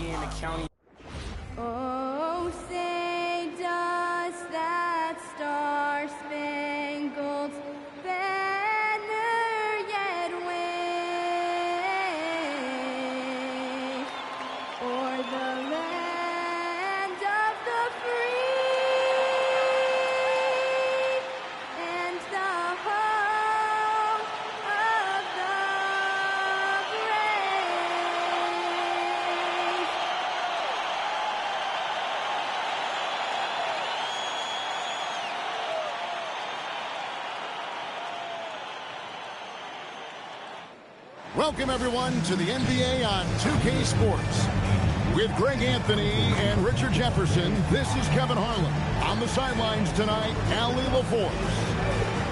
here in the county. Oh, say does that star-spangled banner yet wave o'er the land of the free and the home of the brave. Welcome, everyone, to the NBA on 2K Sports. With Greg Anthony and Richard Jefferson, this is Kevin Harlan. On the sidelines tonight, Allie LaForce.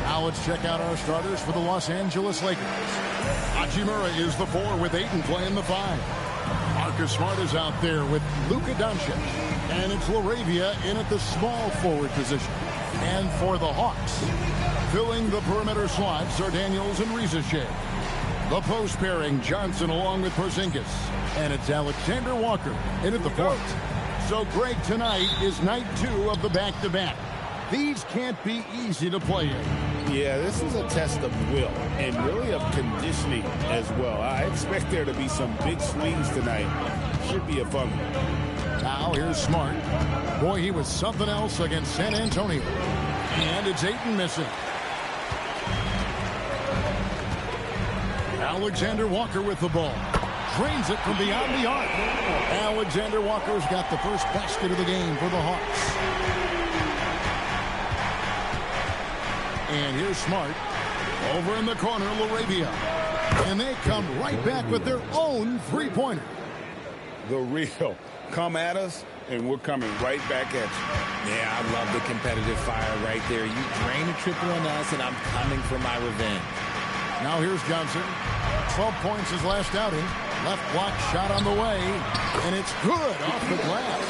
Now let's check out our starters for the Los Angeles Lakers. Hachimura is the 4 with Ayton playing the 5. Marcus Smart is out there with Luka Doncic. And it's LaRavia in at the small forward position. And for the Hawks, filling the perimeter slots are Daniels and Reza Shea. The post pairing, Johnson along with Porzingis. And it's Alexander Walker in at the point. So, Greg, tonight is night 2 of the back-to-back. These can't be easy to play in. Yeah, this is a test of will and really of conditioning as well. I expect there to be some big swings tonight. Should be a fun one. Now here's Smart. Boy, he was something else against San Antonio. And it's Ayton missing. Alexander Walker with the ball. Drains it from beyond the arc. Alexander Walker's got the first basket of the game for the Hawks. And here's Smart. Over in the corner, LaRavia. And they come right back with their own three-pointer. The real. Come at us, and we're coming right back at you. Yeah, I love the competitive fire right there. You drain a triple on us, and I'm coming for my revenge. Now here's Johnson. 12 points his last outing. Left block shot on the way. And it's good off the glass.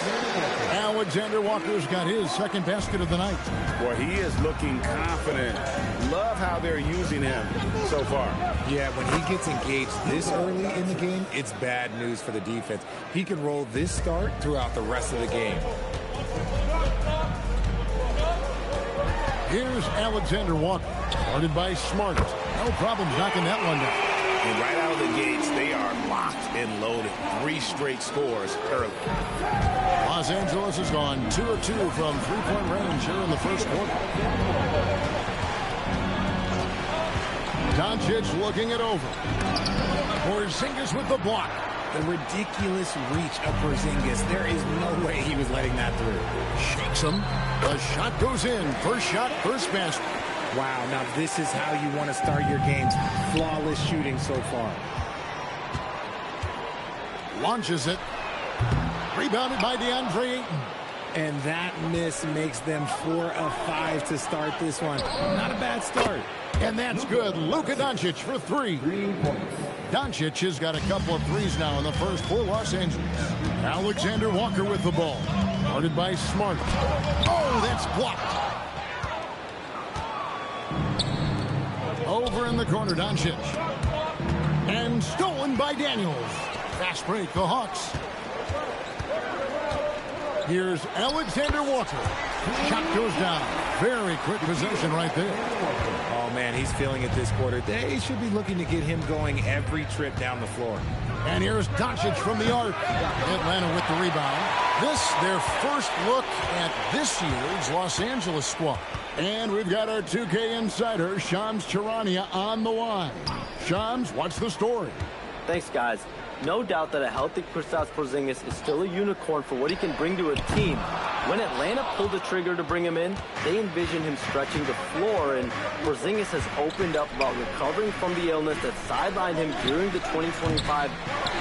Alexander Walker's got his second basket of the night. Boy, he is looking confident. Love how they're using him so far. Yeah, when he gets engaged this early in the game, it's bad news for the defense. He can roll this start throughout the rest of the game. Here's Alexander Walker. Guarded by Smart. No problem knocking that one down. And right out of the gates, they are locked and loaded. 3 straight scores early. Los Angeles has gone 2 of 2 from three-point range here in the first quarter. Doncic looking it over. Porzingis with the block. The ridiculous reach of Porzingis. There is no way he was letting that through. Shakes him. The shot goes in. First shot, first basket. Wow, now this is how you want to start your games. Flawless shooting so far. Launches it. Rebounded by DeAndre Ayton. And that miss makes them 4 of 5 to start this one. Not a bad start. And that's good. Luka Doncic for 3. Doncic has got a couple of threes now in the first for Los Angeles. Alexander Walker with the ball. Guarded by Smart. Oh, that's blocked. Over in the corner, Doncic. And stolen by Daniels. Fast break, the Hawks. Here's Alexander Walker. Shot goes down. Very quick possession right there. Oh, man, he's feeling it this quarter. They should be looking to get him going every trip down the floor. And here's Doncic from the arc. Atlanta with the rebound. This, their first look at this year's Los Angeles squad. And we've got our 2K insider, Shams Charania, on the line. Shams, what's the story? Thanks, guys. No doubt that a healthy Kristaps Porzingis is still a unicorn for what he can bring to a team. When Atlanta pulled the trigger to bring him in, they envisioned him stretching the floor, and Porzingis has opened up about recovering from the illness that sidelined him during the 2025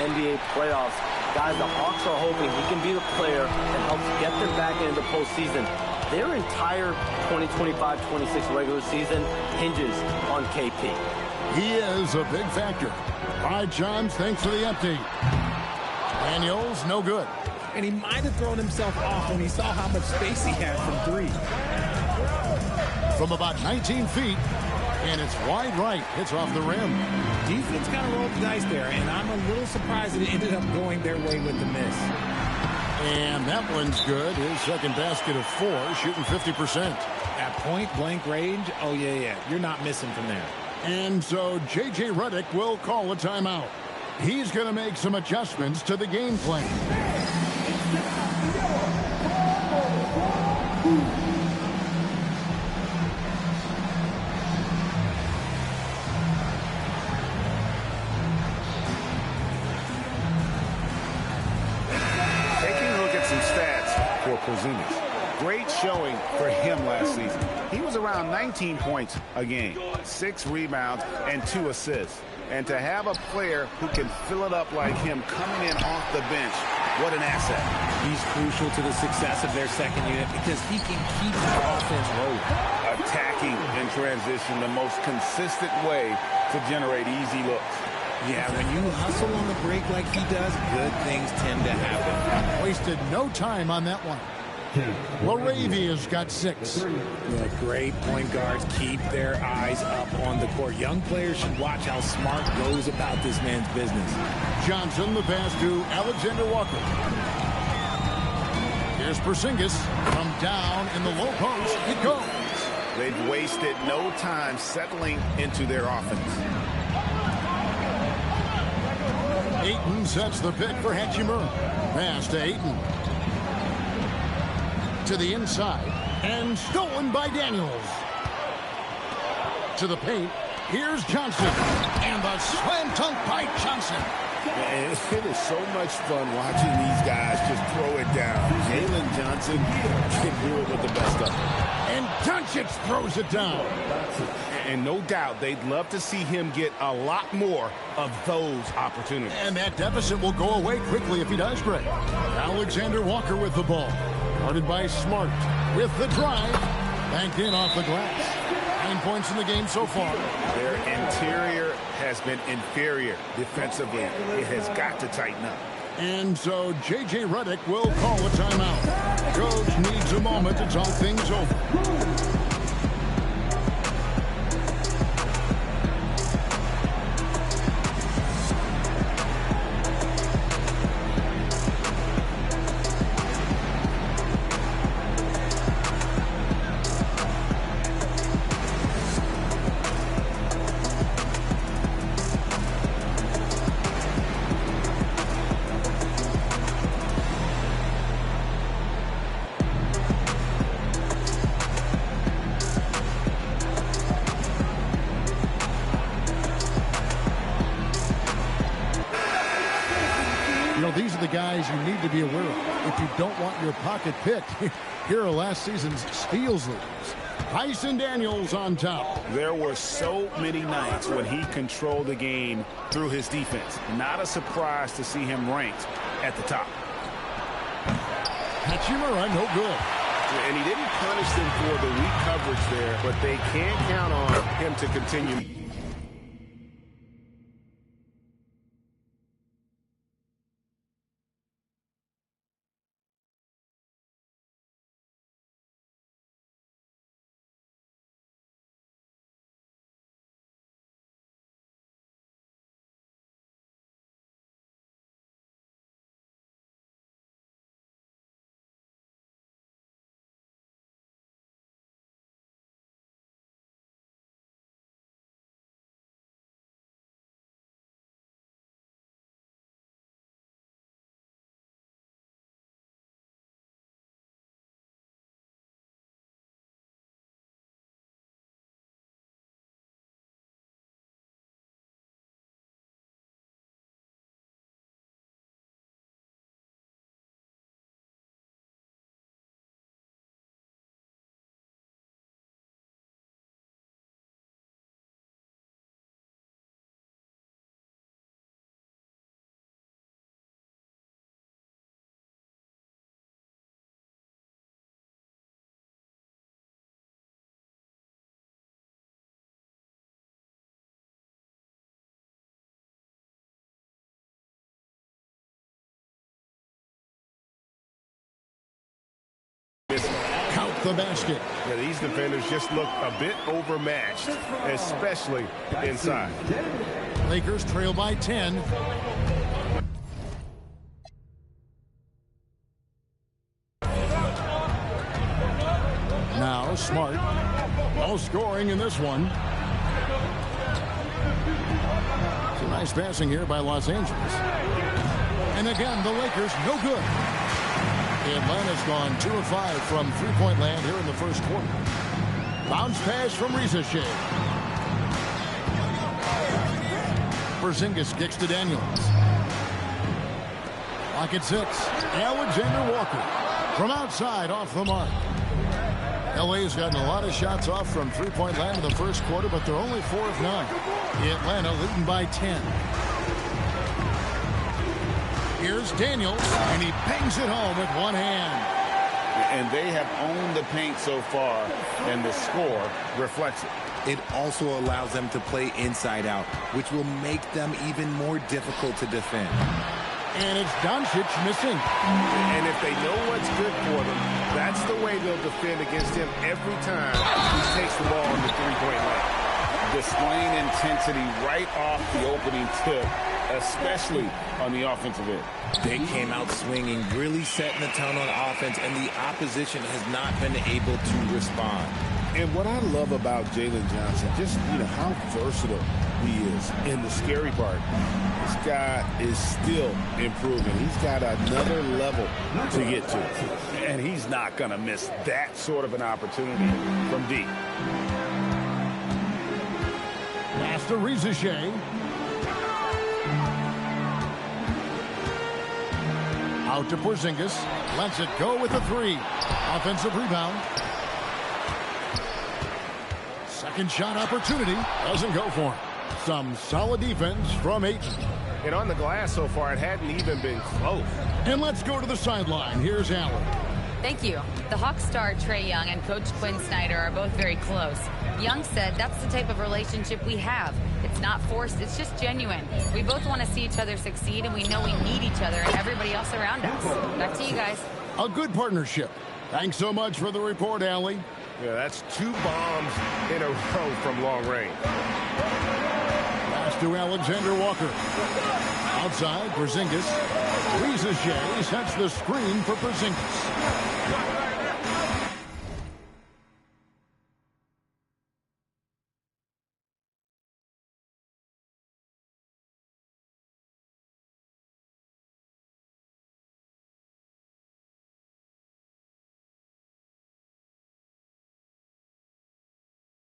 NBA playoffs. Guys, the Hawks are hoping he can be the player that helps get them back into the postseason. Their entire 2025-26 regular season hinges on KP. He is a big factor. All right, Johns, thanks for the update. Daniels, no good. And he might have thrown himself off when he saw how much space he had from 3. From about 19 feet, And it's wide right. It's off the rim. Defense kind of rolled the dice there, and I'm a little surprised that it ended up going their way with the miss. And that one's good. His second basket of 4, shooting 50%. At point-blank range, oh, yeah. You're not missing from there. And so J.J. Redick will call a timeout. He's going to make some adjustments to the game plan. Taking a look at some stats for Porzingis. Great showing for him last season. He was around 19 points a game, 6 rebounds, and 2 assists. And to have a player who can fill it up like him coming in off the bench, what an asset. He's crucial to the success of their second unit because he can keep the offense rolling. Attacking in transition, the most consistent way to generate easy looks. Yeah, when you hustle on the break like he does, good things tend to happen. Wasted no time on that one. Laravia's got 6. Yeah, great point guards keep their eyes up on the court. Young players should watch how Smart goes about this man's business. Johnson, the pass to Alexander Walker. Here's Porzingis from down in the low post. It goes. They've wasted no time settling into their offense. Ayton sets the pick for Hachimura. Pass to Ayton. To the inside, and stolen by Daniels. To the paint, here's Johnson, and the slam dunk by Johnson. And it is so much fun watching these guys just throw it down. Jalen Johnson can do it with the best of them. And Doncic throws it down. And no doubt they'd love to see him get a lot more of those opportunities. And that deficit will go away quickly if he does, Greg. Alexander Walker with the ball. Guarded by Smart with the drive. Banked in off the glass. 9 points in the game so far. Their interior has been inferior defensively. It has got to tighten up. And so J.J. Redick will call a timeout. Coach needs a moment to talk things over. These are the guys you need to be aware of if you don't want your pocket picked. Here are last season's steals leaders. Tyson Daniels on top. There were so many nights when he controlled the game through his defense. Not a surprise to see him ranked at the top. Hachimura, no good. And he didn't punish them for the weak coverage there, but they can't count on him to continue. Count the basket. Yeah, these defenders just look a bit overmatched, especially inside. Lakers trail by 10. Now Smart. No scoring in this one. Some nice passing here by Los Angeles. And again, the Lakers no good. Atlanta's gone 2 of 5 from three-point land here in the first quarter. Bounce pass from Rizachet. Porzingis kicks to Daniels. Lock at 6. Alexander Walker from outside off the mark. LA's gotten a lot of shots off from three-point land in the first quarter, but they're only 4 of 9. Atlanta leading by 10. Here's Daniels, and he bangs it home with one hand. And they have owned the paint so far, and the score reflects it. It also allows them to play inside out, which will make them even more difficult to defend. And it's Doncic missing. And if they know what's good for them, that's the way they'll defend against him every time he takes the ball in the three-point line. Displaying intensity right off the opening tip, especially on the offensive end. They came out swinging, really setting the tone on offense, and the opposition has not been able to respond. And what I love about Jalen Johnson, just, how versatile he is. And the scary part, this guy is still improving. He's got another level to get to. And he's not going to miss that sort of an opportunity from deep. Pass to Rizachet. Out to Porzingis. Lets it go with a 3. Offensive rebound. Second shot opportunity. Doesn't go for him. Some solid defense from Ayton. And on the glass so far, it hadn't even been close. And let's go to the sideline. Here's Allen. Thank you. The Hawks star Trae Young and Coach Quinn Snyder are both very close. Young said that's the type of relationship we have. It's not forced, it's just genuine. We both want to see each other succeed, and we know we need each other and everybody else around us. Back to you guys. A good partnership. Thanks so much for the report, Allie. Yeah, that's 2 bombs in a row from long range. Pass to Alexander Walker. Outside, Porzingis. Rizachet sets the screen for Porzingis.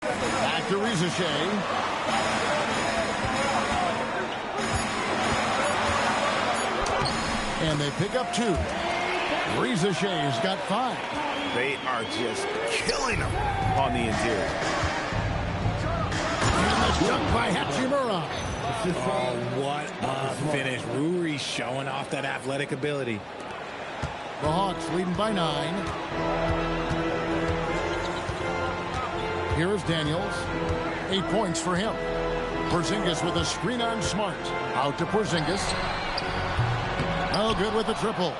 Back to Rizachet. And they pick up 2. Rizachet's got 5. They are just killing them on the interior. And the dunk by Hachimura. Oh, what a finish. Rui showing off that athletic ability. The Hawks leading by 9. Here is Daniels. 8 points for him. Porzingis with a screen on Smart. Out to Porzingis. No good with the triple.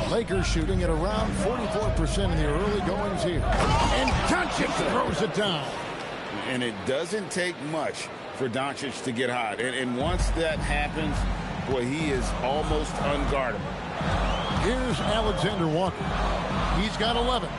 Lakers shooting at around 44% in the early goings here. And Doncic throws it down. And it doesn't take much for Doncic to get hot. And once that happens, boy, he is almost unguardable. Here's Alexander Walker. He's got 11.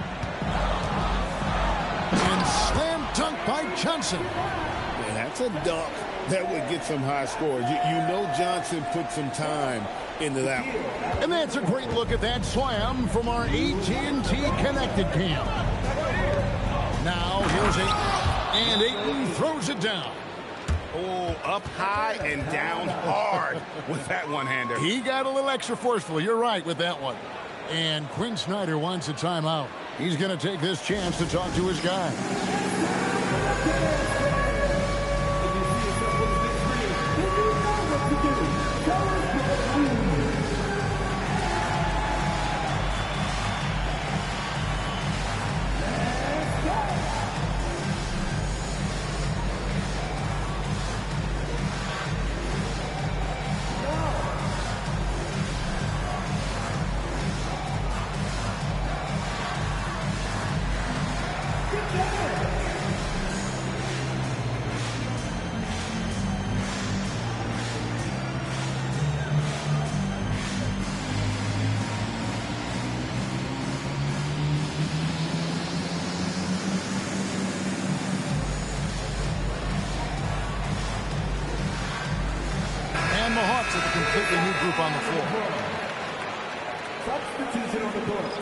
And slam dunk by Johnson. And that's a dunk that would get some high scores. You know Johnson put some time into that one. And that's a great look at that slam from our AT&T Connected Cam. Now here's Ayton. And Ayton throws it down. Oh, up high and down hard with that one-hander. He got a little extra forceful. You're right with that one. And Quinn Snyder wants a timeout. He's going to take this chance to talk to his guy. the Hawks with a completely new group on the floor. Substitution on the court.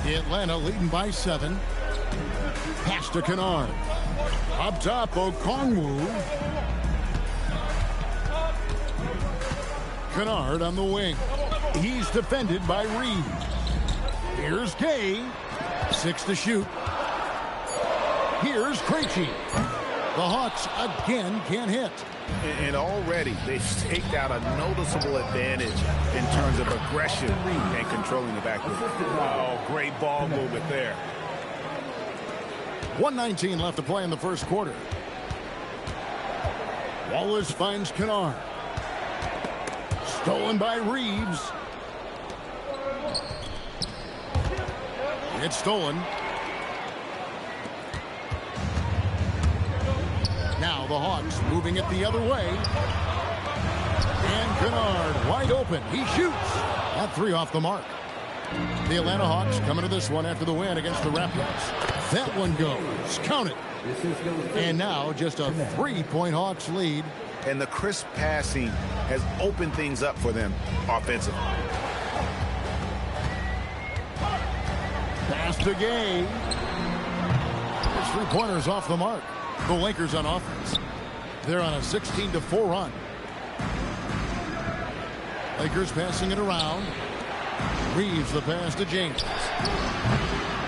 Atlanta leading by 7. Pass to Kennard. Up top, Okongwu. Kennard on the wing. He's defended by Reed. Here's Gay. 6 to shoot. Here's Krejci. The Hawks again can't hit. And already they've staked out a noticeable advantage in terms of aggression and controlling the backcourt. Oh, great ball movement there. 1:19 left to play in the first quarter. Wallace finds Kennard. Stolen by Reeves. It's stolen. Now the Hawks moving it the other way. And Kennard wide open. He shoots. That 3 off the mark. The Atlanta Hawks coming to this one after the win against the Raptors. That one goes. Count it. And now just a 3-point Hawks lead. And the crisp passing has opened things up for them offensively. Pass to Gay. His 3-pointers off the mark. The Lakers on offense. They're on a 16-4 run. Lakers passing it around. Reeves the pass to James.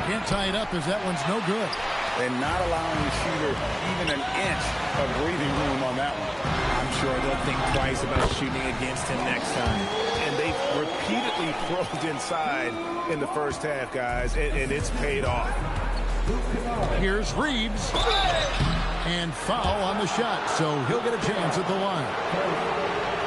Can't tie it up as that one's no good. And not allowing the shooter even an inch of breathing room on that one. I'm sure they'll think twice about shooting against him next time. And they've repeatedly probed inside in the first half, guys, and it's paid off. Here's Reeves. And foul on the shot, so he'll get a chance at the line.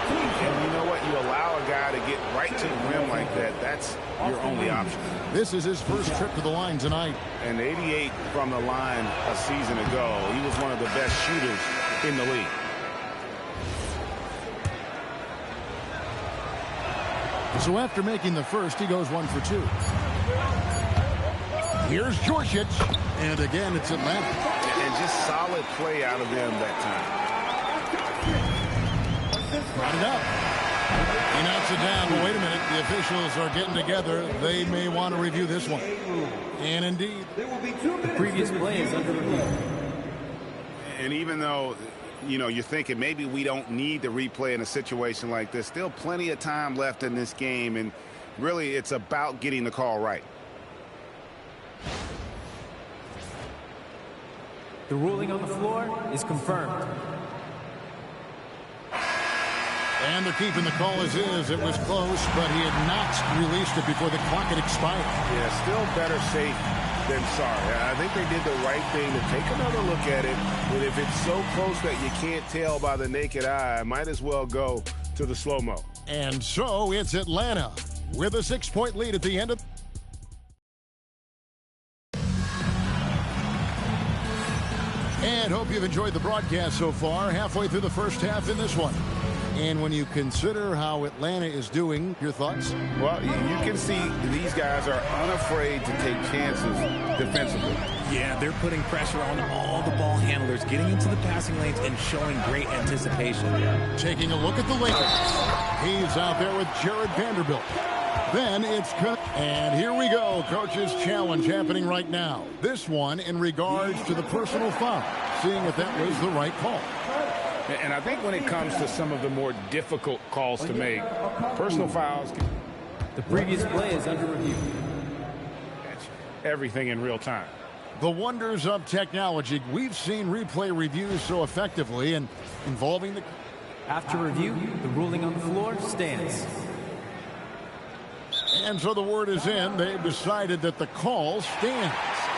And you know what? You allow a guy to get right to the rim like that, that's your only option. This is his first trip to the line tonight. And 88 from the line a season ago. He was one of the best shooters in the league. So after making the first, he goes 1 for 2. Here's Djorkac. And again, it's Atlanta. And just solid play out of them that time. Brought it up. He knocks it down. But wait a minute. The officials are getting together. They may want to review this one. And indeed, The previous play is under review. And even though, you know, you're thinking maybe we don't need to replay in a situation like this, still plenty of time left in this game. And really, it's about getting the call right. The ruling on the floor is confirmed. and they're keeping the call as is. It was close, but he had not released it before the clock had expired. Yeah, still better safe than sorry. I think they did the right thing to take another look at it. But if it's so close that you can't tell by the naked eye, might as well go to the slow-mo. And so it's Atlanta with a 6-point lead at the end of... And hope you've enjoyed the broadcast so far. Halfway through the first half in this one. And when you consider how Atlanta is doing, your thoughts? Well, you can see these guys are unafraid to take chances defensively. Yeah, they're putting pressure on all the ball handlers, getting into the passing lanes and showing great anticipation. Taking a look at the Lakers. He's out there with Jared Vanderbilt. Then it's cut. And here we go. Coach's challenge happening right now. This one in regards to the personal foul. Seeing if that was the right call. And I think when it comes to some of the more difficult calls to make, personal fouls can The previous play is under review. catch everything in real time. The wonders of technology. We've seen replay reviews so effectively and involving the... After review, the ruling on the floor stands. And so the word is in. They've decided that the call stands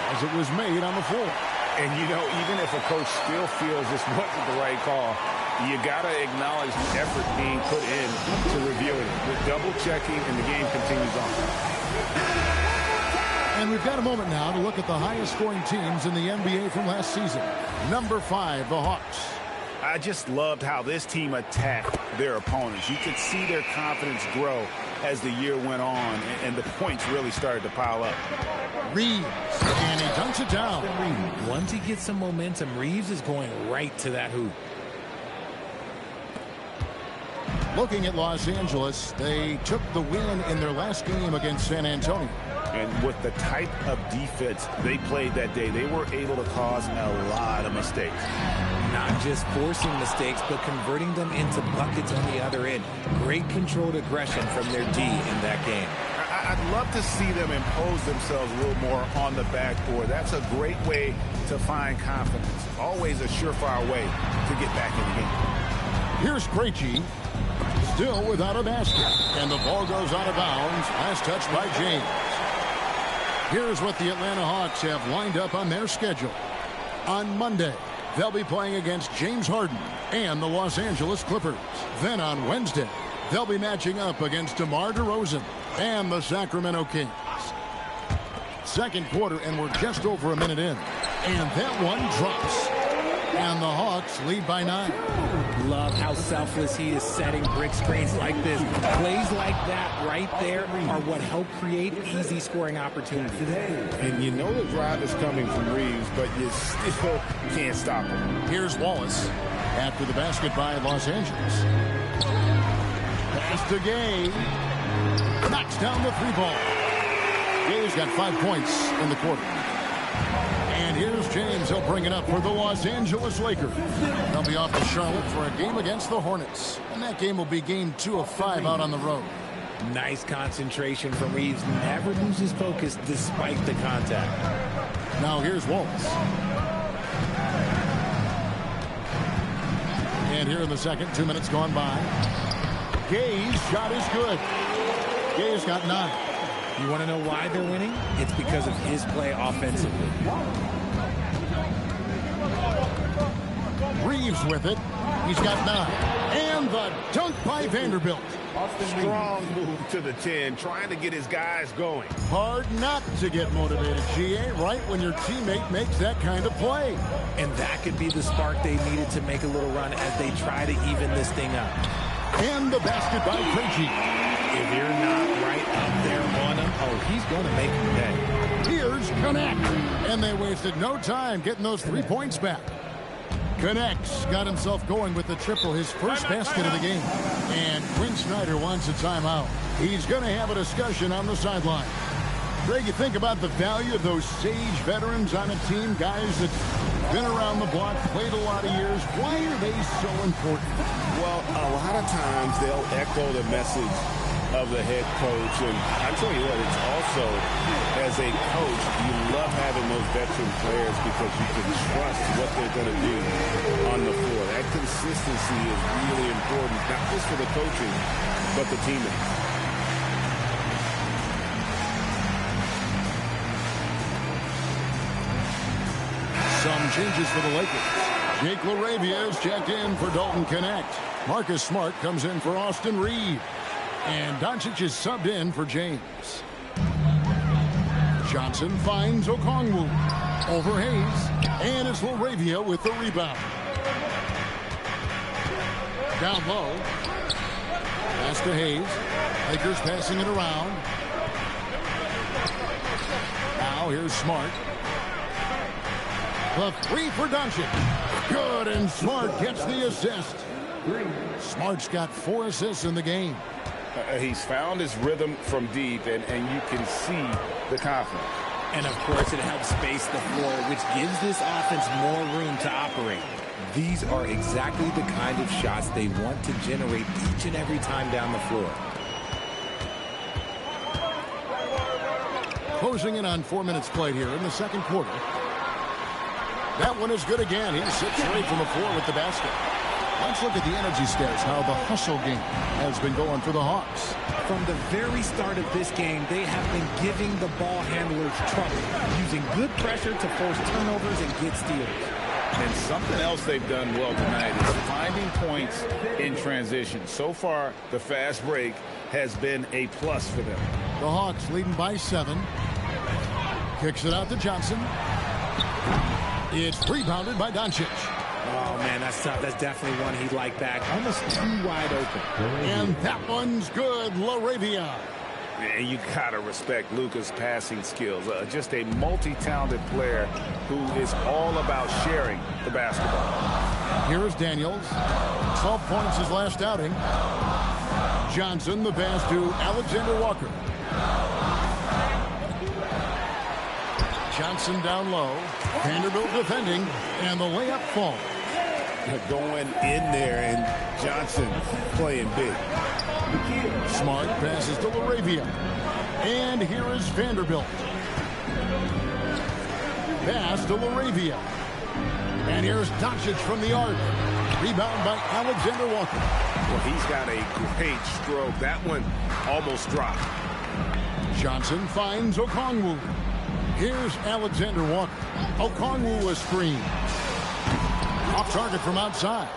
as it was made on the floor. And, you know, even if a coach still feels this wasn't the right call, you got to acknowledge the effort being put in to reviewing it. With double-checking, and the game continues on. And we've got a moment now to look at the highest-scoring teams in the NBA from last season. Number 5, the Hawks. I just loved how this team attacked their opponents. You could see their confidence grow as the year went on and the points really started to pile up. Reeves, and he dunks it down. Once he gets some momentum, Reeves is going right to that hoop. Looking at Los Angeles, they took the win in their last game against San Antonio. And with the type of defense they played that day, they were able to cause a lot of mistakes. Not just forcing mistakes, but converting them into buckets on the other end. Great controlled aggression from their D in that game. I'd love to see them impose themselves a little more on the backboard. That's a great way to find confidence. Always a surefire way to get back in the game. Here's Krejci, still without a basket. And the ball goes out of bounds. Last touch by James. Here's what the Atlanta Hawks have lined up on their schedule. On Monday, they'll be playing against James Harden and the Los Angeles Clippers. Then on Wednesday, they'll be matching up against DeMar DeRozan and the Sacramento Kings. Second quarter, and we're just over a minute in. And that one drops. And the Hawks lead by 9. Love how selfless he is setting brick screens like this. Plays like that right there are what help create easy scoring opportunities. And you know the drive is coming from Reeves, but you still can't stop him. Here's Wallace after the basket by Los Angeles. Pass to Gay. Knocks down the 3-ball. Gay's got 5 points in the quarter. And here's James. He'll bring it up for the Los Angeles Lakers. They'll be off to Charlotte for a game against the Hornets. And that game will be game 2 of 5 out on the road. Nice concentration from Reeves. Never loses focus despite the contact. Now here's Wallace. And here in the second, 2 minutes gone by. Gay's shot is good. Gay's got 9. You want to know why they're winning? It's because of his play offensively. Reeves with it. He's got 9. And the dunk by Vanderbilt. Strong move to the 10, trying to get his guys going. Hard not to get motivated, GA, right when your teammate makes that kind of play. And that could be the spark they needed to make a little run as they try to even this thing up. And the basket by Krejci. If you're not right up there on him, oh, he's going to make him pay. Here's Connect. And they wasted no time getting those 3 points back. Connects got himself going with the triple, his first basket of the game. And Quinn Snyder wants a timeout. He's going to have a discussion on the sideline. Greg, you think about the value of those sage veterans on a team, guys that been around the block, played a lot of years. Why are they so important? Well, a lot of times they'll echo the message of the head coach. And I tell you what, it's also, as a coach, you love having those veteran players because you can trust what they're going to do on the floor. That consistency is really important, not just for the coaching, but the teammates. Some changes for the Lakers. Jake LaRavia is checked in for Dalton Connect. Marcus Smart comes in for Austin Reeves. And Doncic is subbed in for James. Johnson finds Okongwu. Over Hayes. And it's LaRavia with the rebound. Down low. Pass to Hayes. Lakers passing it around. Now here's Smart. The 3 for Doncic. Good, and Smart gets the assist. Smart's got 4 assists in the game. He's found his rhythm from deep, and you can see the confidence. And, of course, it helps space the floor, which gives this offense more room to operate. These are exactly the kind of shots they want to generate each and every time down the floor. Closing in on 4 minutes played here in the second quarter. That one is good again. He sits straight from the floor with the basket. Let's look at the energy stats, how the hustle game has been going for the Hawks. From the very start of this game, they have been giving the ball handlers trouble, using good pressure to force turnovers and get steals. And something else they've done well tonight is finding points in transition. So far, the fast break has been a plus for them. The Hawks leading by 7. Kicks it out to Johnson. It's rebounded by Doncic. Oh, man, that's tough. That's definitely one he'd like back. Almost too wide open. And that one's good. LaRavia. And you gotta respect Luka's passing skills. Just a multi-talented player who is all about sharing the basketball. Here's Daniels. 12 points his last outing. Johnson, the pass to Alexander Walker. Johnson down low. Vanderbilt defending, and the layup falls. Going in there, and Johnson playing big. Smart passes to LaRavia. And here is Vanderbilt. Pass to LaRavia. And here's Doncic from the arc. Rebound by Alexander Walker. Well, he's got a great stroke. That one almost dropped. Johnson finds Okongwu. Here's Alexander Walker. Okongwu a screen. Off target from outside.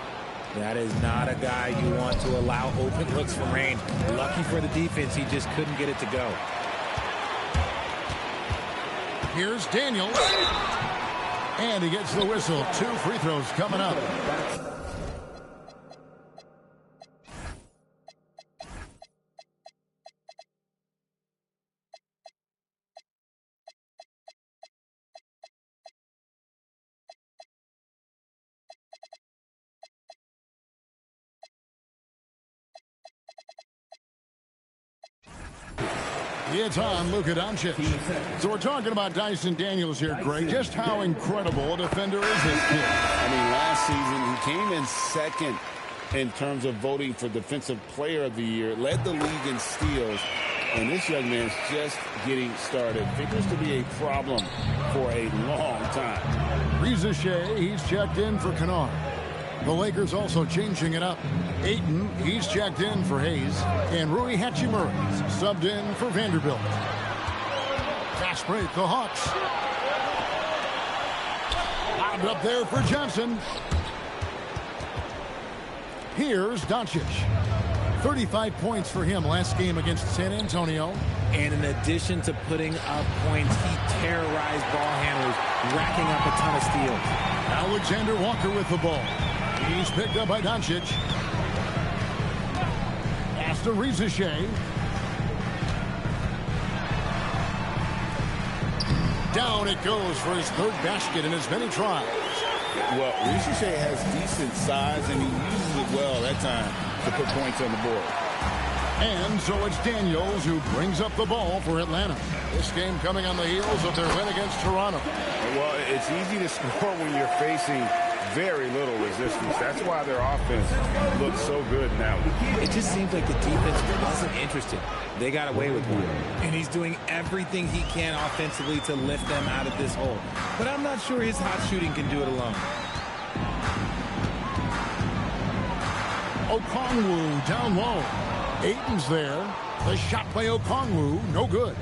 That is not a guy you want to allow open looks from range. Lucky for the defense, he just couldn't get it to go. Here's Daniels. And he gets the whistle. 2 free throws coming up. It's on Luka Doncic. So we're talking about Dyson Daniels here, Greg. Just how incredible a defender is this kid? I mean, last season he came in second in terms of voting for Defensive Player of the Year, led the league in steals, and this young man's just getting started. Figures to be a problem for a long time. Reza Shea, he's checked in for Kennard. The Lakers also changing it up. Ayton, he's checked in for Hayes. And Rui Hachimura's subbed in for Vanderbilt. Fast break, the Hawks. Lobbed up there for Johnson. Here's Doncic. 35 points for him last game against San Antonio. And in addition to putting up points, he terrorized ball handlers, racking up a ton of steals. Alexander Walker with the ball. He's picked up by Doncic. Pass to Reza Shea. Down it goes for his 3rd basket in as many tries. Well, Reza Shea has decent size, and he uses it well that time to put points on the board. And so it's Daniels who brings up the ball for Atlanta. This game coming on the heels of their win against Toronto. Well, it's easy to score when you're facing very little resistance. That's why their offense looks so good now. It just seems like the defense wasn't interested. They got away with one. And he's doing everything he can offensively to lift them out of this hole. But I'm not sure his hot shooting can do it alone. Okongwu down low. Ayton's there. The shot by Okongwu, no good.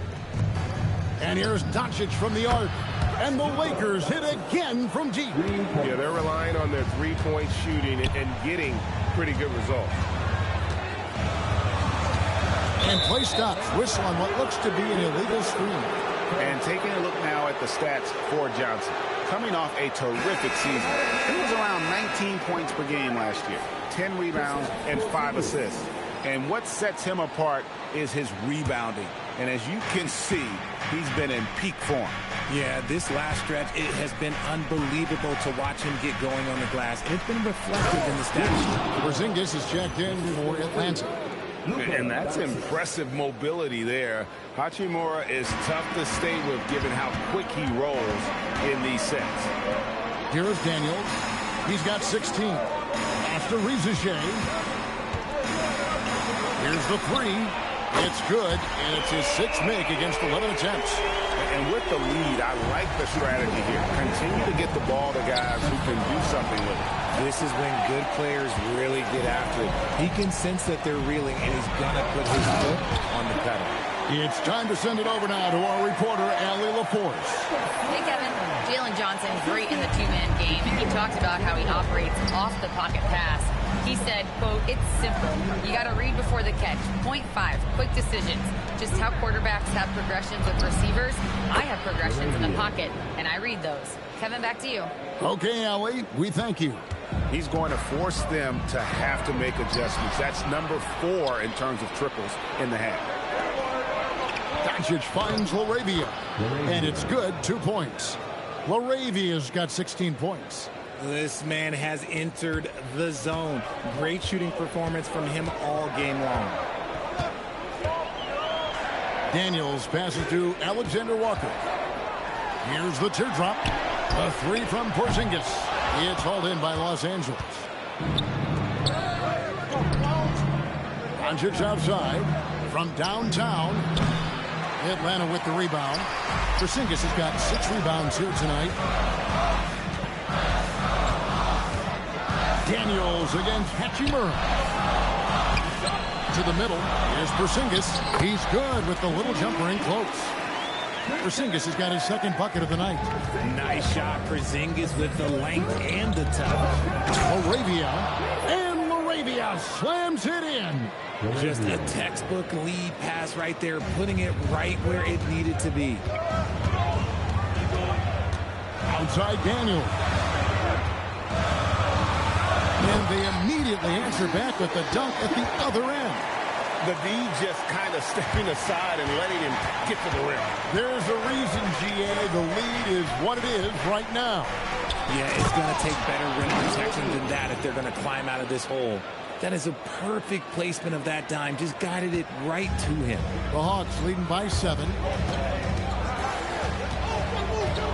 And here's Doncic from the arc. And the Lakers hit again from deep. Yeah, they're relying on their three-point shooting and getting pretty good results. And play stops. Whistle on what looks to be an illegal screen. And taking a look now at the stats for Johnson. Coming off a terrific season. He was around 19 points per game last year. 10 rebounds and 5 assists. And what sets him apart is his rebounding. And as you can see, he's been in peak form. Yeah, this last stretch, it has been unbelievable to watch him get going on the glass. And it's been reflected in the stats. Porzingis is checked in for Atlanta. And that's impressive mobility there. Hachimura is tough to stay with given how quick he rolls in these sets. Here's Daniels. He's got 16. After Reza Shea. Here's the 3. It's good, and it's his 6th make against 11 attempts. And with the lead, I like the strategy here. Continue to get the ball to guys who can do something with it. This is when good players really get after it. He can sense that they're reeling, and he's going to put his foot on the pedal. It's time to send it over now to our reporter, Allie LaForce. Hey, Kevin. Jalen Johnson, great in the two-man game, and he talked about how he operates off the pocket pass. He said, quote, "It's simple. You got to read before the catch. Point 5, quick decisions. Just how quarterbacks have progressions with receivers. I have progressions in the pocket, and I read those." Kevin, back to you. Okay, Allie, we thank you. He's going to force them to have to make adjustments. That's number 4 in terms of triples in the half. Doncic finds LaRavia, and it's good, 2 points. LaRavia's got 16 points. This man has entered the zone. Great shooting performance from him all game long. Daniels passes to Alexander Walker. Here's the teardrop. A 3 from Porzingis. It's hauled in by Los Angeles. Doncic outside from downtown. Atlanta with the rebound. Porzingis has got 6 rebounds here tonight. Daniels against Hachimura. To the middle is Porzingis. He's good with the little jumper in close. Porzingis has got his 2nd bucket of the night. Nice shot, Porzingis with the length and the touch. LaRavia, and LaRavia slams it in. Just a textbook lead pass right there, putting it right where it needed to be. Outside Daniel. And they immediately answer back with the dunk at the other end. The D just kind of stepping aside and letting him get to the rim. There's a reason, GA, the lead is what it is right now. Yeah, it's going to take better rim protection than that if they're going to climb out of this hole. That is a perfect placement of that dime. Just guided it right to him. The Hawks leading by 7.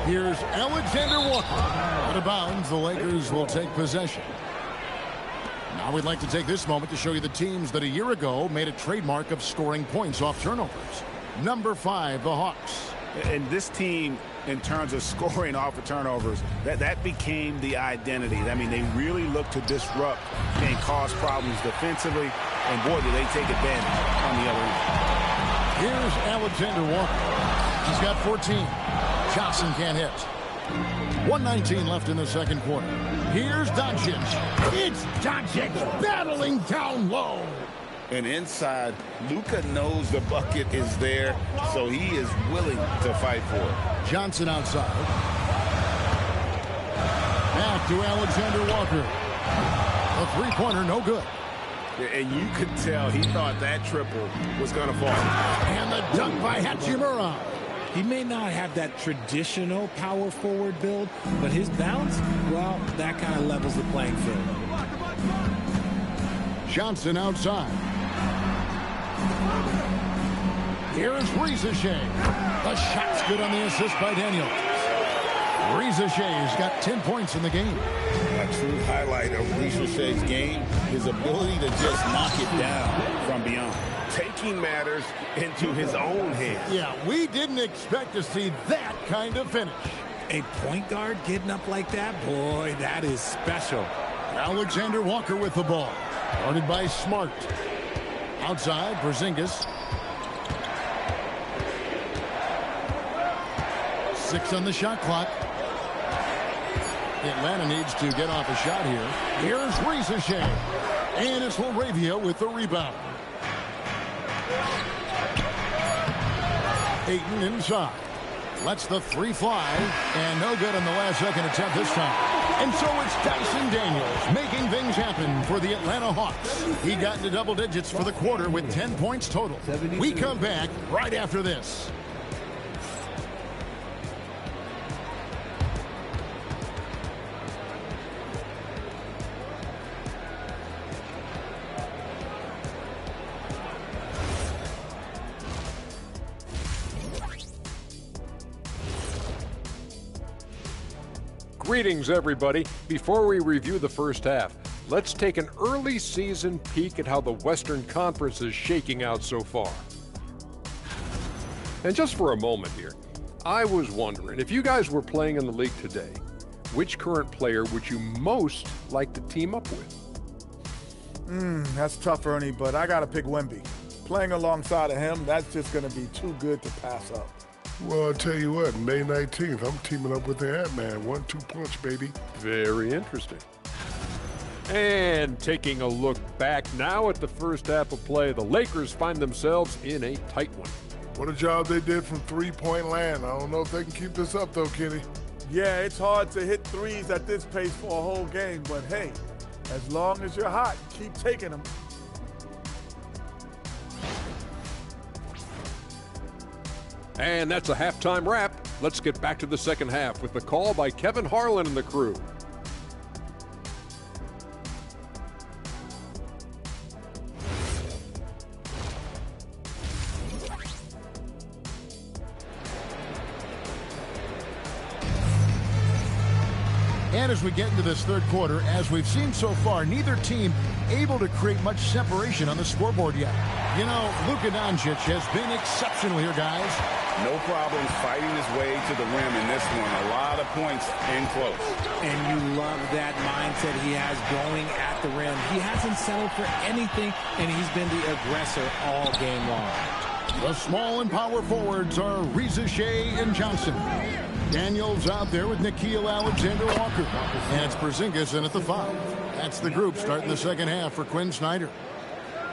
Here's Alexander Walker. Out of bounds, the Lakers will take possession. Now we'd like to take this moment to show you the teams that a year ago made a trademark of scoring points off turnovers. Number 5, the Hawks. And this team, in terms of scoring off of turnovers, that became the identity. I mean, they really look to disrupt and cause problems defensively. And boy, do they take advantage on the other end. Here's Alexander Walker. He's got 14. Johnson can't hit. 1:19 left in the 2nd quarter. Here's Doncic. It's Doncic battling down low. And inside, Luka knows the bucket is there, so he is willing to fight for it. Johnson outside. Back to Alexander Walker. A 3-pointer, no good. And you could tell he thought that triple was going to fall. And the dunk by Hachimura. He may not have that traditional power forward build, but his bounce, well, that kind of levels the playing field. Johnson outside. Here's Reza Shea. The shot's good on the assist by Daniels. Reza Shea's got 10 points in the game. A true highlight of Reza Shea's game, his ability to just knock it down from beyond. Taking matters into his own hands. Yeah, we didn't expect to see that kind of finish. A point guard getting up like that, boy, that is special. Alexander Walker with the ball. Guarded by Smart. Outside, Porzingis. 6 on the shot clock. Atlanta needs to get off a shot here. Here's Reza Shea. And it's LaRavia with the rebound. Ayton inside. Lets the 3 fly. And no good on the last second attempt this time. And so it's Dyson Daniels making things happen for the Atlanta Hawks. He got into double digits for the quarter with 10 points total. We come back right after this. Greetings, everybody. Before we review the first half, let's take an early season peek at how the Western Conference is shaking out so far. And just for a moment here, I was wondering, if you guys were playing in the league today, which current player would you most like to team up with? That's tough, Ernie, but I got to pick Wemby. Playing alongside of him, that's just going to be too good to pass up. Well, I'll tell you what, May 19th, I'm teaming up with the Ant-Man. 1-2 punch, baby. Very interesting. And taking a look back now at the first half of play, the Lakers find themselves in a tight one. What a job they did from three-point land. I don't know if they can keep this up, though, Kenny. Yeah, it's hard to hit threes at this pace for a whole game, but hey, as long as you're hot, keep taking them. And that's a halftime wrap. Let's get back to the second half with the call by Kevin Harlan and the crew. And as we get into this third quarter, as we've seen so far, neither team able to create much separation on the scoreboard yet. You know, Luka Doncic has been exceptional here, guys. No problem fighting his way to the rim in this one. A lot of points in close. And you love that mindset he has going at the rim. He hasn't settled for anything, and he's been the aggressor all game long. The small and power forwards are Reza Shea and Johnson. Daniels out there with Nickeil Alexander-Walker. And it's Porzingis in at the 5. That's the group starting the second half for Quinn Snyder.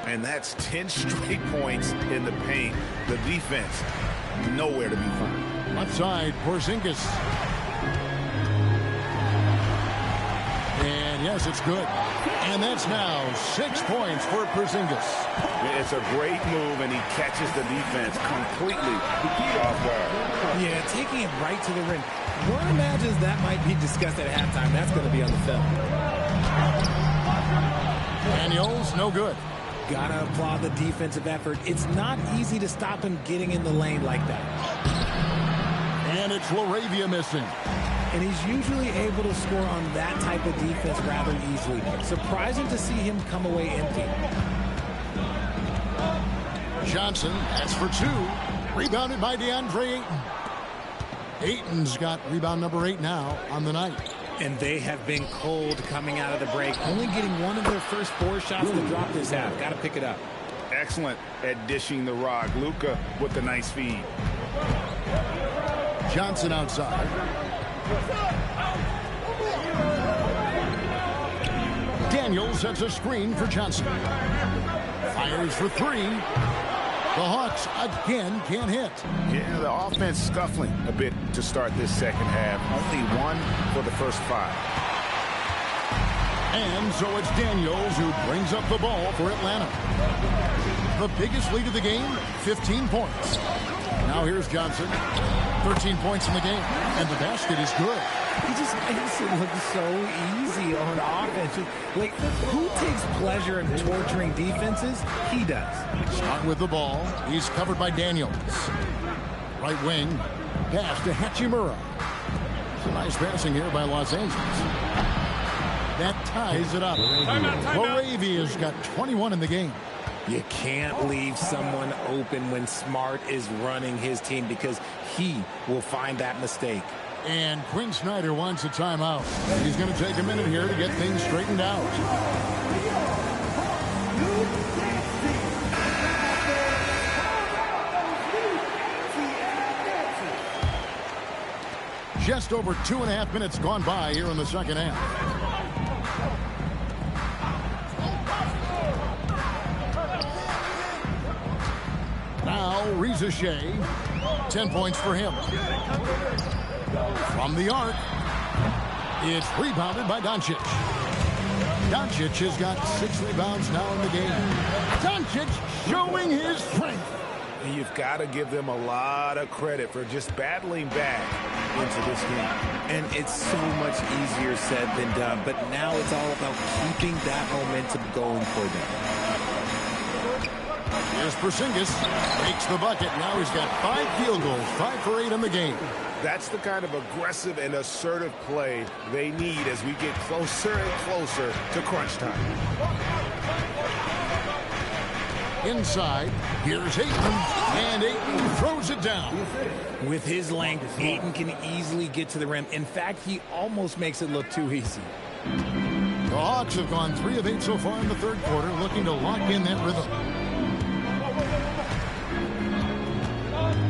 And that's 10 straight points in the paint. The defense, nowhere to be found. Left side, Porzingis. And yes, it's good. And that's now 6 points for Porzingis. It's a great move, and he catches the defense completely off guard. Yeah, taking it right to the rim. One imagines that might be discussed at halftime. That's going to be on the film. Daniels, no good. Gotta applaud the defensive effort. It's not easy to stop him getting in the lane like that. And it's LaRavia missing. And he's usually able to score on that type of defense rather easily. Surprising to see him come away empty. Johnson, that's for 2. Rebounded by DeAndre Ayton. Ayton's got rebound number 8 now on the night. And they have been cold coming out of the break. Only getting one of their first 4 shots to drop this half. Got to pick it up. Excellent at dishing the rock. Luka with the nice feed. Johnson outside. Daniels sets a screen for Johnson. Fires for 3. The Hawks again can't hit. Yeah, the offense scuffling a bit to start this second half. Only 1 for the first 5. And so it's Daniels who brings up the ball for Atlanta. The biggest lead of the game, 15 points. Now here's Johnson. 13 points in the game. And the basket is good. He just makes it look so easy on offense. Like, who takes pleasure in torturing defenses? He does. Shot with the ball. He's covered by Daniels. Right wing. Pass to Hachimura. Some nice passing here by Los Angeles. That ties it up. LaRavia's got 21 in the game. You can't leave someone open when Smart is running his team because he will find that mistake. And Quinn Snyder wants a timeout. He's going to take a minute here to get things straightened out. Just over 2.5 minutes gone by here in the second half. Now, Reza Shea, 10 points for him. From the arc, it's rebounded by Doncic. Doncic has got 6 rebounds now in the game. Doncic showing his strength. You've got to give them a lot of credit for just battling back into this game. And it's so much easier said than done, but now it's all about keeping that momentum going for them. Here's Porzingis, makes the bucket. Now he's got 5 field goals, 5 for 8 in the game. That's the kind of aggressive and assertive play they need as we get closer and closer to crunch time. Inside, here's Ayton, and Ayton throws it down. With his length, Ayton can easily get to the rim. In fact, he almost makes it look too easy. The Hawks have gone 3 of 8 so far in the third quarter, looking to lock in that rhythm.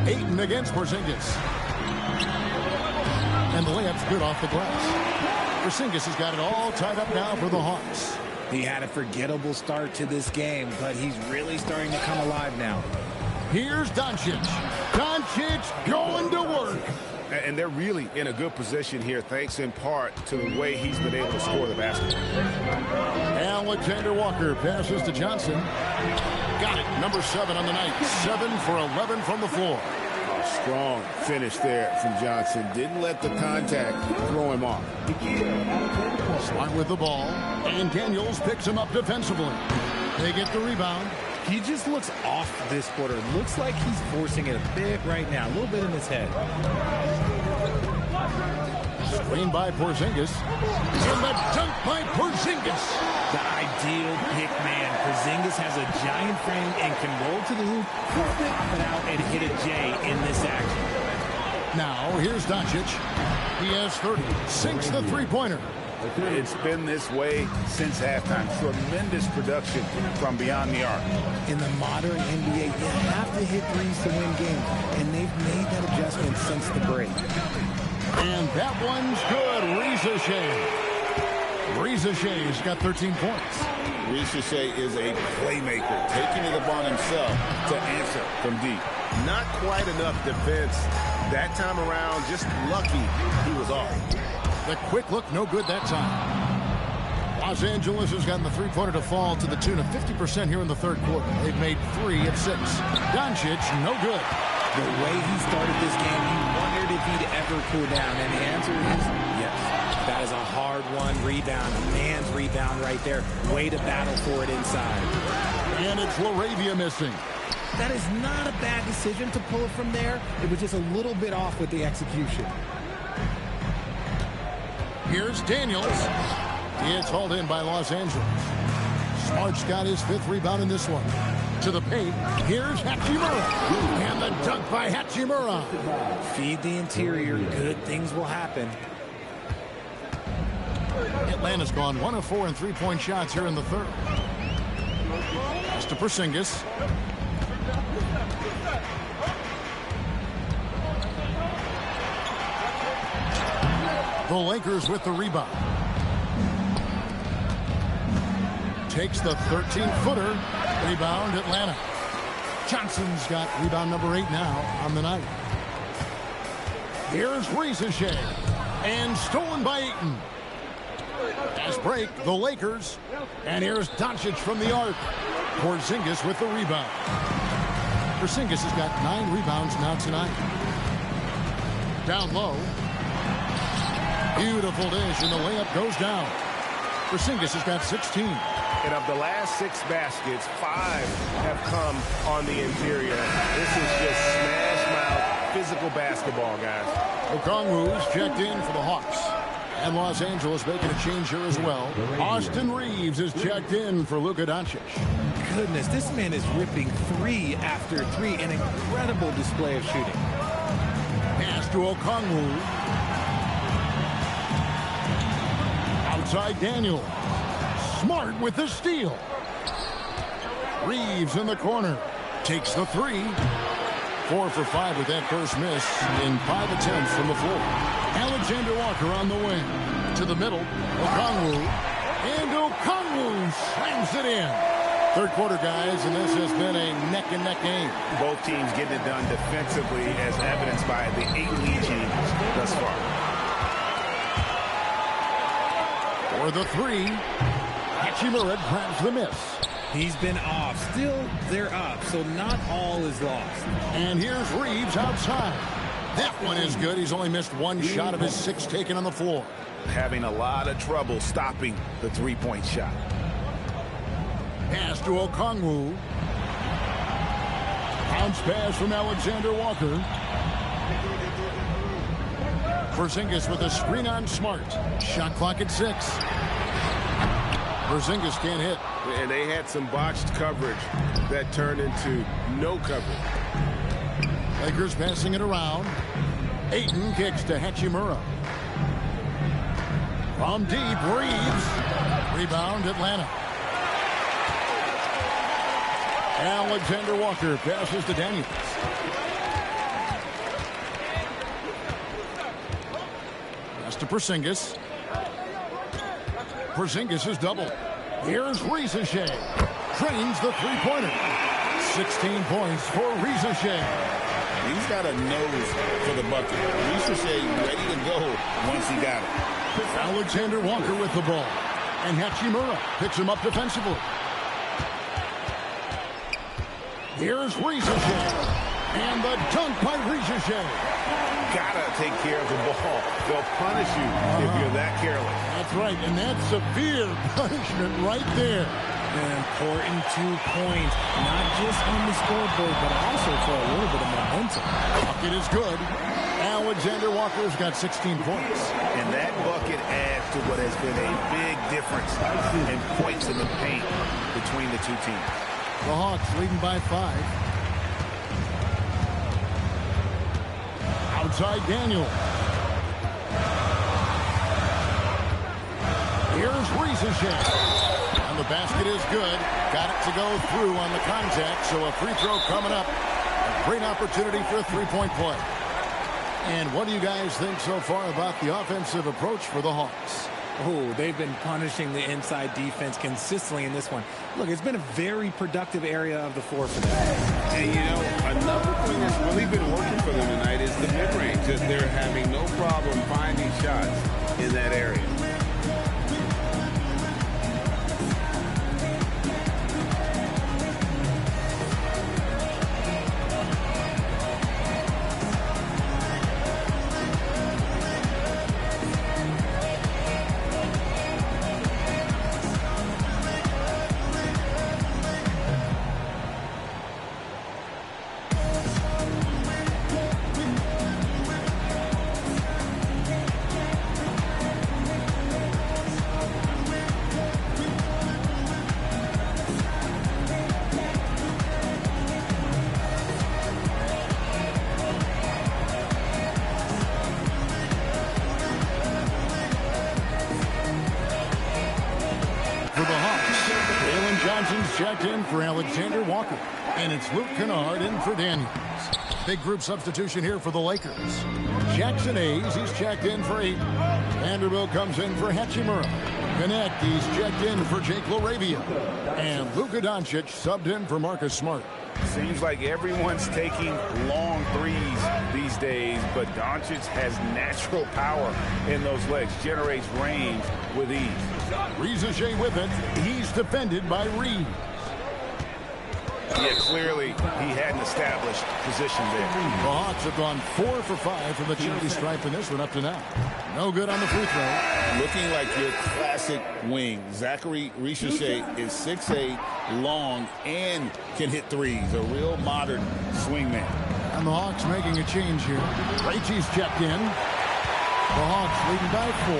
Ayton against Porzingis. And the layup's good off the glass. Porzingis has got it all tied up now for the Hawks. He had a forgettable start to this game, but he's really starting to come alive now. Here's Doncic. Doncic going to work. And they're really in a good position here, thanks in part to the way he's been able to score the basketball. Alexander Walker passes to Johnson. Got it. Number 7 on the night. 7 for 11 from the floor. Strong finish there from Johnson. Didn't let the contact throw him off. Smart with the ball. And Daniels picks him up defensively. They get the rebound. He just looks off this quarter. Looks like he's forcing it a bit right now. A little bit in his head. Screen by Porzingis. And the dunk by Porzingis. The ideal pick man. Porzingis has a giant frame and can roll to the hoop, pop it out, and hit a J in this action. Now, here's Doncic. He has 30. Sinks the three-pointer. It's been this way since halftime. Tremendous production from beyond the arc. In the modern NBA, you have to hit threes to win games, and they've made that adjustment since the break. And that one's good. Reza Shea. Reza Shea's got 13 points. Reza Shea is a playmaker, taking it upon himself to answer from deep. Not quite enough defense that time around. Just lucky he was off. The quick look, no good that time. Los Angeles has gotten the three-pointer to fall to the tune of 50% here in the third quarter. They've made 3 of 6. Doncic, no good. The way he started this game, you wondered if he'd ever cool down, and the answer is yes. That is a hard-won rebound, a man's rebound right there. Way to battle for it inside. And it's LaRavia missing. That is not a bad decision to pull it from there. It was just a little bit off with the execution. Here's Daniels. It's hauled in by Los Angeles. Smart's got his 5th rebound in this one. To the paint. Here's Hachimura. And the dunk by Hachimura. Feed the interior. Good things will happen. Atlanta's gone 1 of 4 in three-point shots here in the third. Pass to Porzingis. The Lakers with the rebound. Takes the 13-footer. Rebound, Atlanta. Johnson's got rebound number 8 now on the night. Here's Reza Shea. And stolen by Ayton. Fast break, the Lakers. And here's Doncic from the arc. Porzingis with the rebound. Porzingis has got 9 rebounds now tonight. Down low. Beautiful dish, and the layup goes down. Porzingis has got 16. And of the last 6 baskets, 5 have come on the interior. This is just smash-mouth physical basketball, guys. Okongwu's checked in for the Hawks. And Los Angeles making a change here as well. Austin Reeves is checked in for Luka Doncic. Goodness, this man is ripping 3 after 3. An incredible display of shooting. Pass to Okongwu. Outside Daniel. Smart with the steal. Reeves in the corner. Takes the 3. 4 for 5 with that first miss in 5 attempts from the floor. Alexander Walker on the wing. To the middle. Okongwu. And Okongwu slams it in. Third quarter, guys, and this has been a neck-and-neck game. Both teams getting it done defensively as evidenced by the 8 lead teams thus far. For the 3, Hachimura grabs the miss. He's been off. Still, they're up, so not all is lost. And here's Reeves outside. That one is good. He's only missed 1 shot of his 6 taken on the floor. Having a lot of trouble stopping the three-point shot. Pass to Okongwu. Bounce pass from Alexander Walker. Porzingis with a screen on Smart. Shot clock at 6. Porzingis can't hit. And they had some botched coverage that turned into no coverage. Lakers passing it around. Ayton kicks to Hachimura. From deep, Reeves. Rebound, Atlanta. Alexander Walker passes to Daniels. Pass to Porzingis. Porzingis is double. Here's Reza Shea. Trains the three-pointer. 16 points for Rizachet. He's got a nose for the bucket. Rizachet ready to go once he got it. Alexander Walker with the ball. And Hachimura picks him up defensively. Here's Rizachet. And the dunk by Rizachet. Gotta take care of the ball. They'll punish you if you're that careless. That's right, and that's severe punishment right there. An important 2 points, not just on the scoreboard, but also for a little bit of momentum. Bucket is good. Alexander Walker's got 16 points. And that bucket adds to what has been a big difference in points in the paint between the two teams. The Hawks leading by 5. Outside Daniel. Here's Rizachet. And the basket is good. Got it to go through on the contact, so a free throw coming up. A great opportunity for a three-point play. And what do you guys think so far about the offensive approach for the Hawks? Oh, they've been punishing the inside defense consistently in this one. Look, it's been a very productive area of the floor for them. And, you know, another thing that's really been working for them tonight is the mid-range. They're having no problem finding shots in that area. Checked in for Alexander Walker. And it's Luke Kennard in for Daniels. Big group substitution here for the Lakers. Jackson Hayes, he's checked in for 8. Vanderbilt comes in for Hachimura. Connect, he's checked in for Jake LaRavia. And Luka Doncic subbed in for Marcus Smart. Seems like everyone's taking long threes these days, but Doncic has natural power in those legs, generates range with ease. Rizachet with it. He's defended by Reeves. Yeah, clearly he had an established position there. The Hawks have gone 4 for 5 from the charity stripe in this one up to now. No good on the free throw. Looking like your classic wing. Zachary Rizachet is 6'8", long, and can hit threes. A real modern swingman. And the Hawks making a change here. Krejci's checked in. The Hawks leading by 4.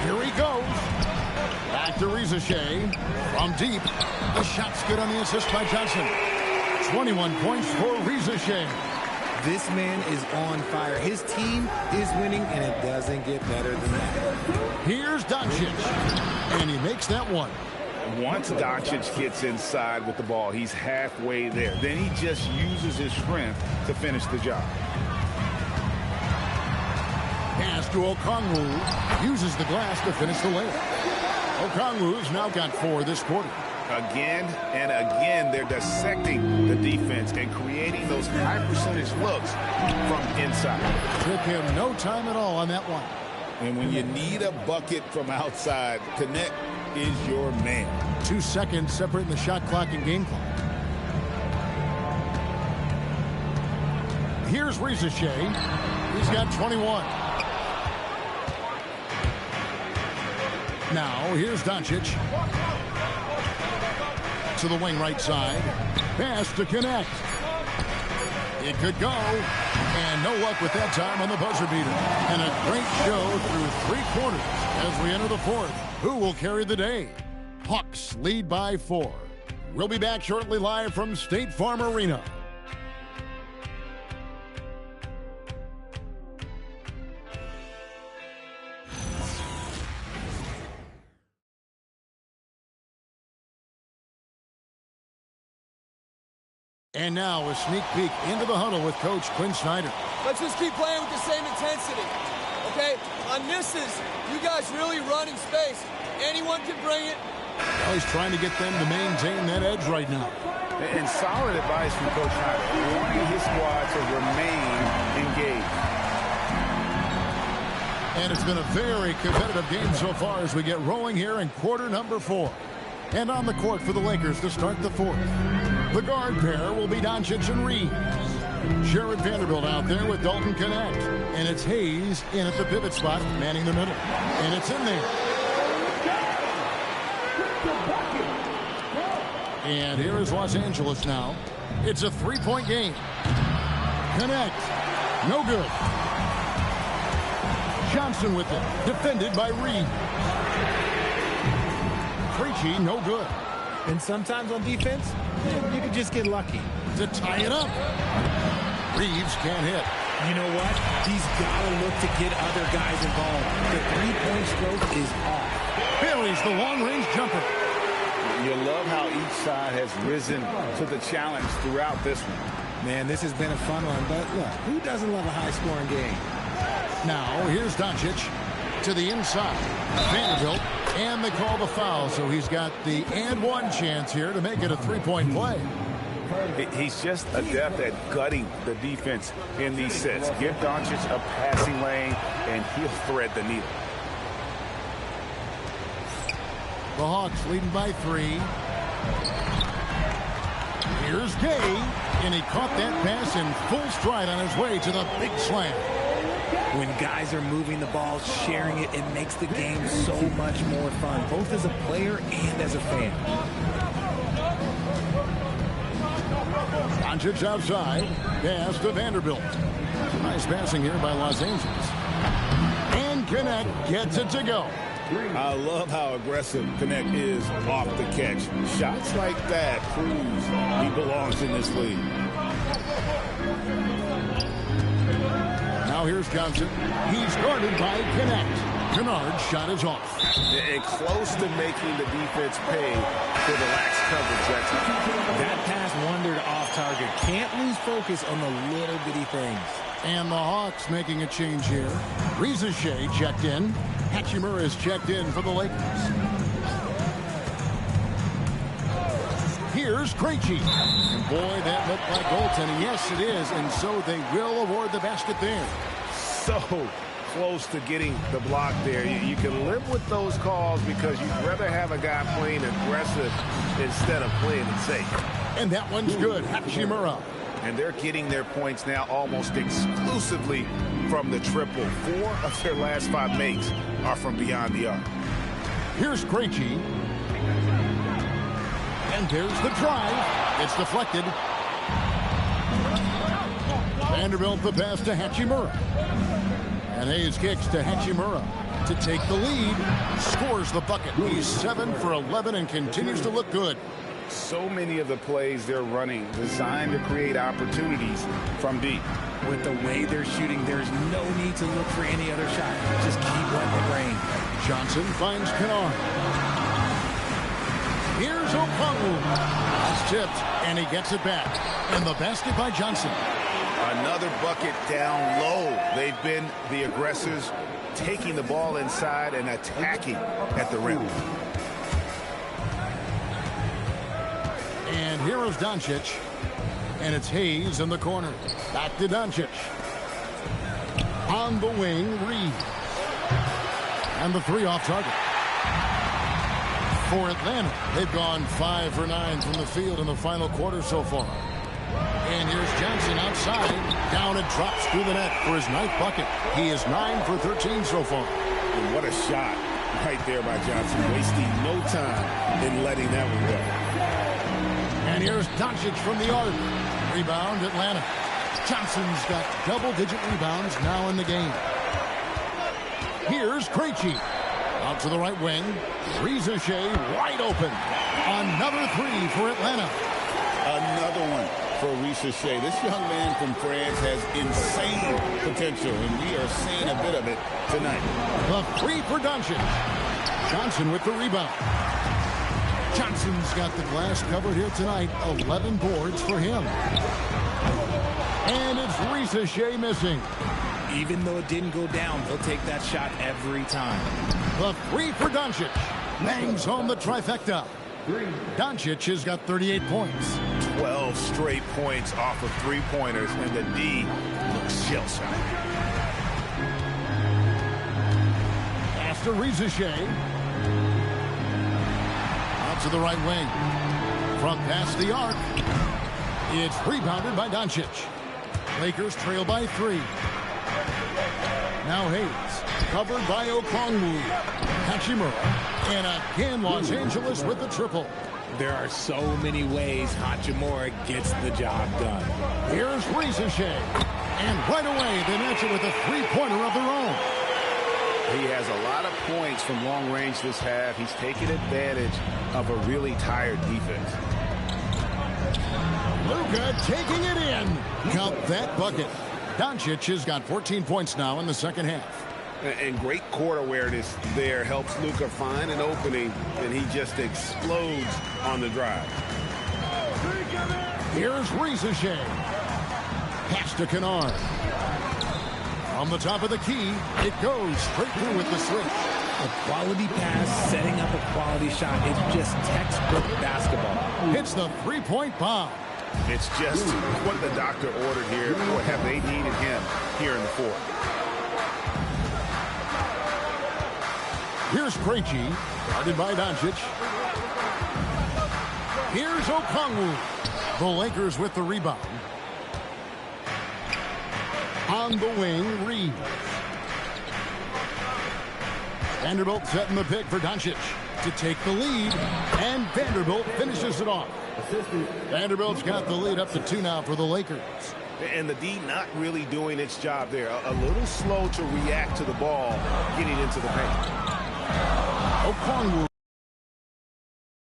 Here he goes. Back to Rizachet. From deep. The shot's good on the assist by Johnson. 21 points for Rizachet. This man is on fire. His team is winning, and it doesn't get better than that. Here's Doncic. And he makes that one. Once Doncic gets inside with the ball, he's halfway there. Then he just uses his strength to finish the job. Pass to Okongwu. Uses the glass to finish the layup. Okongwu's now got 4 this quarter. Again and again, they're dissecting the defense and creating those high-percentage looks from inside. Took him no time at all on that one. And when you need a bucket from outside, Connect is your man. 2 seconds separating the shot clock and game clock. Here's Rizachet. He's got 21. Now, here's Doncic. To the wing right side. Pass to Connect. It could go. And no luck with that time on the buzzer beater. And a great show through 3 quarters as we enter the 4th. Who will carry the day? Hawks lead by 4. We'll be back shortly live from State Farm Arena. And now a sneak peek into the huddle with Coach Quinn Snyder. Let's just keep playing with the same intensity, okay? On misses, you guys really run in space. Anyone can bring it. Well, he's trying to get them to maintain that edge right now. And solid advice from Coach Hyde, wanting his squad to remain engaged. And it's been a very competitive game so far as we get rolling here in quarter number 4. And on the court for the Lakers to start the 4th. The guard pair will be Doncic and Reeves. Jared Vanderbilt out there with Dalton Knecht. And it's Hayes in at the pivot spot, manning the middle. And it's in there. And here is Los Angeles now. It's a 3-point game. Knecht, no good. Johnson with it, defended by Reeves. Krejci, no good. And sometimes on defense, you can just get lucky. To tie it up. Reeves can't hit. You know what? He's got to look to get other guys involved. The three-point stroke is off. Buries the long-range jumper. You love how each side has risen to the challenge throughout this one. Man, this has been a fun one, but look, who doesn't love a high-scoring game? Now, here's Doncic to the inside. Vanderbilt, and they call the foul, so he's got the and-one chance here to make it a 3-point play. He's just adept at gutting the defense in these sets. Give Doncic a passing lane, and he'll thread the needle. The Hawks leading by 3. Here's Gay, and he caught that pass in full stride on his way to the big slam. When guys are moving the ball, sharing it, it makes the game so much more fun, both as a player and as a fan. Doncic outside, pass to Vanderbilt. Nice passing here by Los Angeles. And Knecht gets it to go. I love how aggressive Knecht is off the catch. Shots like that proves he belongs in this league. Now here's Johnson. He's guarded by Knecht. Kennard's shot is off. And close to making the defense pay for the lax coverage. That pass wandered off target. Can't lose focus on the little bitty things. And the Hawks making a change here. Risache checked in. Hachimura is checked in for the Lakers. Here's Krejci. And boy, that looked like goaltending. Yes, it is. And so they will award the basket there. So close to getting the block there. You can live with those calls because you'd rather have a guy playing aggressive instead of playing it safe. And that one's good. Hachimura. And they're getting their points now almost exclusively from the triple. 4 of their last 5 makes are from beyond the arc. Here's Krejci. And there's the drive. It's deflected. Vanderbilt the pass to Hachimura. And Hayes kicks to Hachimura to take the lead. Scores the bucket. He's 7 for 11 and continues to look good. So many of the plays they're running designed to create opportunities from deep. With the way they're shooting, there's no need to look for any other shot. Just keep letting it rain. Johnson finds Kennard. Here's Okongwu. It's tipped, and he gets it back. And the basket by Johnson. Another bucket down low. They've been the aggressors, taking the ball inside and attacking at the rim. And here is Doncic. And it's Hayes in the corner. Back to Doncic. On the wing, Reeves. And the 3 off target. For Atlanta, they've gone 5 for 9 from the field in the final quarter so far. And here's Johnson outside. Down and drops through the net for his 9th bucket. He is 9 for 13 so far. And what a shot right there by Johnson. Wasting no time in letting that one go. And here's Doncic from the arc. Rebound, Atlanta. Johnson's got double-digit rebounds now in the game. Here's Krejci. Out to the right wing. Risache wide open. Another 3 for Atlanta. Another one for Risache. This young man from France has insane potential, and we are seeing a bit of it tonight. The 3 for Doncic. Johnson with the rebound. Johnson's got the glass covered here tonight. 11 boards for him. And it's Risache missing. Even though it didn't go down, he'll take that shot every time. The 3 for Doncic. Bangs home the trifecta. Doncic has got 38 points. 12 straight points off of three-pointers, and the D looks shell-shocked. Pass to Rizachet. Out to the right wing. From past the arc. It's rebounded by Doncic. Lakers trail by 3. Now Hayes. Covered by Okongwu. Hachimura. And again, Los Angeles with the triple. There are so many ways Hachimura gets the job done. Here's Rizachet. And right away, they match it with a three-pointer of their own. He has a lot of points from long range this half. He's taken advantage of a really tired defense. Luka taking it in. Count that bucket. Doncic has got 14 points now in the second half. And great court awareness there helps Luka find an opening, and he just explodes on the drive. Here's Rizachet. Pass to Kennard. On the top of the key, it goes straight through with the switch. A quality pass, setting up a quality shot. It's just textbook basketball. Hits the three-point bomb. It's just what the doctor ordered here. What have they needed him here in the fourth? Here's Krejci, guarded by Doncic. Here's Okongwu. The Lakers with the rebound. On the wing, Reeves. Vanderbilt setting the pick for Doncic to take the lead, and Vanderbilt finishes it off. Vanderbilt's got the lead up to 2 now for the Lakers. And the D not really doing its job there. A little slow to react to the ball getting into the paint. Okongwu